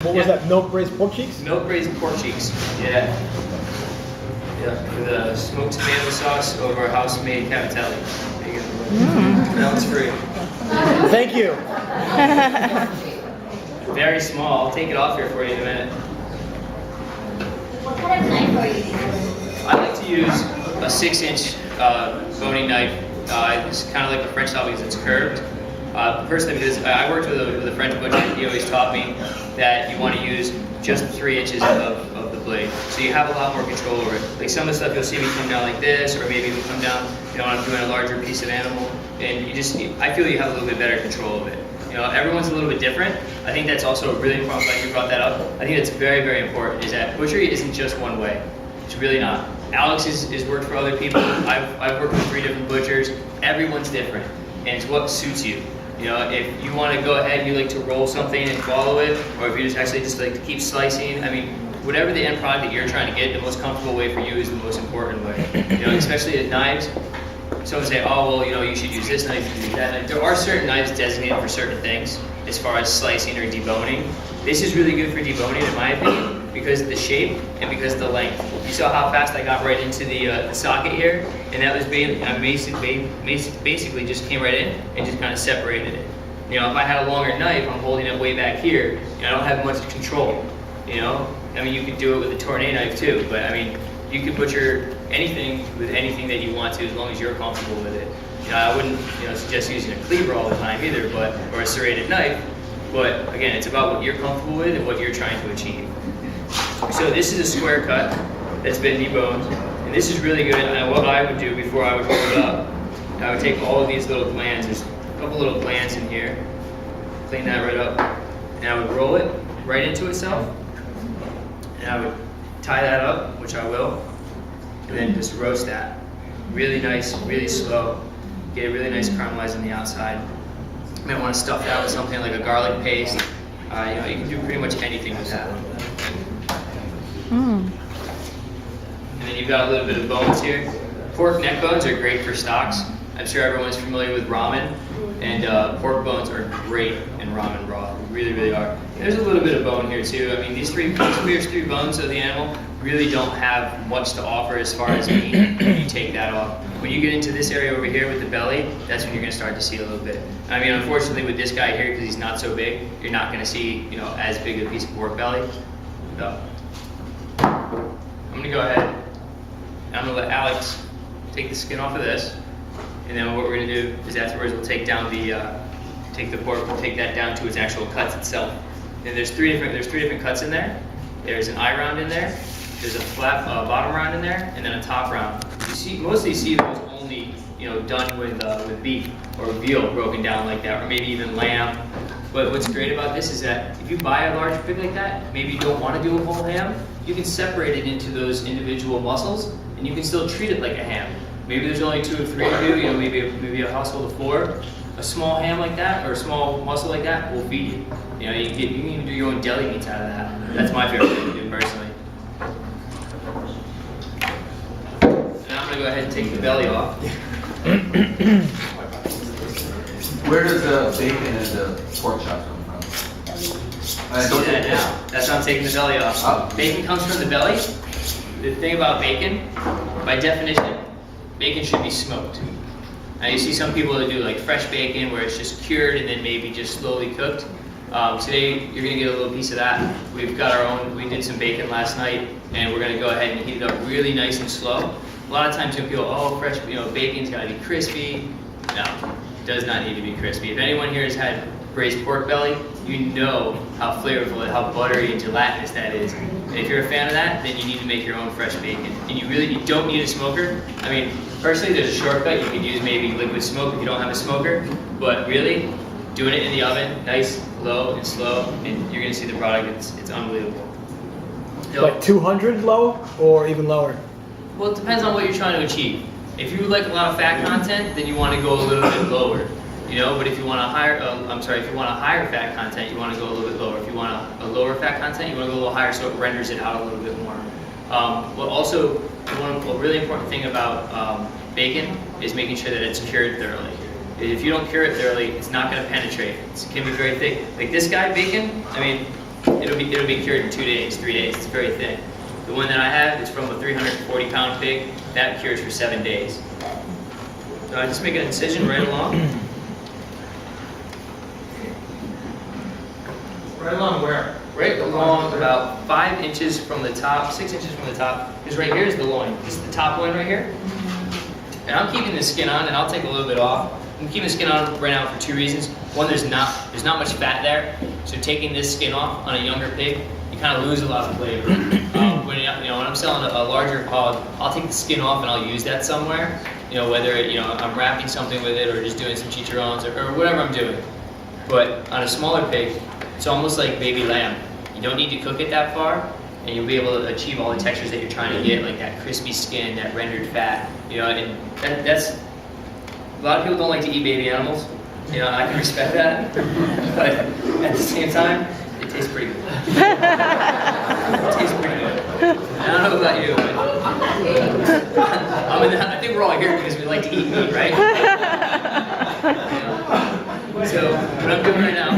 What was that? Milk braised pork cheeks? Milk braised pork cheeks. Yeah. Yeah. With a smoked tomato sauce over house-made cavatelli. There you go. That one's free. Thank you. Very small. I'll take it off here for you in a minute. What kind of knife are you using? I like to use a 6-inch boning knife. It's kind of like a French style because it's curved. Personally, because I worked with a French butcher, he always taught me that you want to use just 3 inches of the blade. So you have a lot more control over it. Like some of the stuff you'll see me come down like this, or maybe even come down, you know, when I'm doing a larger piece of animal. And I feel you have a little bit better control of it. You know, everyone's a little bit different. I think that's also really important, like you brought that up. I think that's very, very important, is that butchery isn't just one way. It's really not. Alex is worked for other people. I've worked with 3 different butchers. Everyone's different, and it's what suits you. You know, if you want to go ahead and you like to roll something and follow it, or if you just like to keep slicing, I mean, whatever the end product that you're trying to get, the most comfortable way for you is the most important way. You know, especially at knives. Someone say, oh, well, you know, you should use this knife, you should use that knife. There are certain knives designated for certain things, as far as slicing or deboning. This is really good for deboning, in my opinion, because of the shape and because of the length. You saw how fast I got right into the socket here, and that was basically just came right in and just kind of separated it. You know, if I had a longer knife, I'm holding it way back here, and I don't have much control. You know, I mean, you could do it with a tournay knife too, but I mean, you could butcher anything with anything that you want to, as long as you're comfortable with it. You know, I wouldn't, suggest using a cleaver all the time either, or a serrated knife. But again, it's about what you're comfortable with and what you're trying to achieve. So this is a square cut that's been deboned, and this is really good. And what I would do before I would roll it up, I would take all of these little glands. There's a couple little glands in here. Clean that right up, and I would roll it right into itself, and I would tie that up, which I will, and then just roast that. Really nice, really slow. Get it really nice caramelized on the outside. You might want to stuff that with something like a garlic paste. You can do pretty much anything with that. And then you've got a little bit of bones here. Pork neck bones are great for stocks. I'm sure everyone's familiar with ramen, and pork bones are great in ramen broth. Really, really are. There's a little bit of bone here too. I mean, these three bones of the animal really don't have much to offer as far as meat when you take that off. When you get into this area over here with the belly, that's when you're going to start to see a little bit. I mean, unfortunately with this guy here, because he's not so big, you're not going to see, as big a piece of pork belly. So, I'm going to go ahead and I'm going to let Alex take the skin off of this. And then what we're going to do is afterwards we'll take down take the pork, we'll take that down to its actual cuts itself. And there's three different cuts in there. There's an eye round in there. There's a flat bottom round in there, and then a top round. You mostly see those only, done with beef or veal broken down like that, or maybe even lamb. But what's great about this is that if you buy a large pig like that, maybe you don't want to do a whole ham, you can separate it into those individual muscles, and you can still treat it like a ham. Maybe there's only 2 or 3 of you, maybe a household of 4. A small ham like that, or a small muscle like that, will feed you. You can even do your own deli meats out of that. That's my favorite thing to do personally. And I'm gonna go ahead and take the belly off. Where does the bacon and the pork chops come from? See that now. That's why I'm taking the belly off. Oh. Bacon comes from the belly. The thing about bacon, by definition, bacon should be smoked. Now you see some people that do like fresh bacon where it's just cured and then maybe just slowly cooked. Today you're gonna get a little piece of that. We've got our own, we did some bacon last night and we're gonna go ahead and heat it up really nice and slow. A lot of times you'll feel, oh, fresh, bacon's gotta be crispy. No, it does not need to be crispy. If anyone here has had braised pork belly, you know how flavorful and how buttery and gelatinous that is. And if you're a fan of that, then you need to make your own fresh bacon. And you don't need a smoker. I mean, personally, there's a shortcut. You could use maybe liquid smoke if you don't have a smoker. But really, doing it in the oven, nice, low and slow, and you're gonna see the product. It's unbelievable. Like 200 low or even lower? Well, it depends on what you're trying to achieve. If you would like a lot of fat content, then you want to go a little bit lower. But if you want a higher, if you want a higher fat content, you want to go a little bit lower. If you want a lower fat content, you want to go a little higher, so it renders it out a little bit more. But also, a really important thing about bacon is making sure that it's cured thoroughly. If you don't cure it thoroughly, it's not going to penetrate. It can be very thick. Like this guy, bacon, I mean, it'll be cured in 2 days, 3 days. It's very thin. The one that I have is from a 340-pound pig. That cures for 7 days. So I just make an incision right along. Right along where? Right along about 5 inches from the top, 6 inches from the top. Because right here is the loin. This is the top loin right here. And I'm keeping the skin on, and I'll take a little bit off. I'm keeping the skin on right now for 2 reasons. One, there's not much fat there, so taking this skin off on a younger pig, you kind of lose a lot of flavor. When I'm selling a larger hog, I'll take the skin off and I'll use that somewhere. Whether I'm wrapping something with it or just doing some chicharrones or whatever I'm doing. But on a smaller pig, it's almost like baby lamb. You don't need to cook it that far, and you'll be able to achieve all the textures that you're trying to get, like that crispy skin, that rendered fat. And that's a lot of people don't like to eat baby animals. I can respect that, but at the same time, it tastes pretty good. It tastes pretty good. I don't know about you, but I think we're all here because we like to eat meat, right? So what I'm doing right now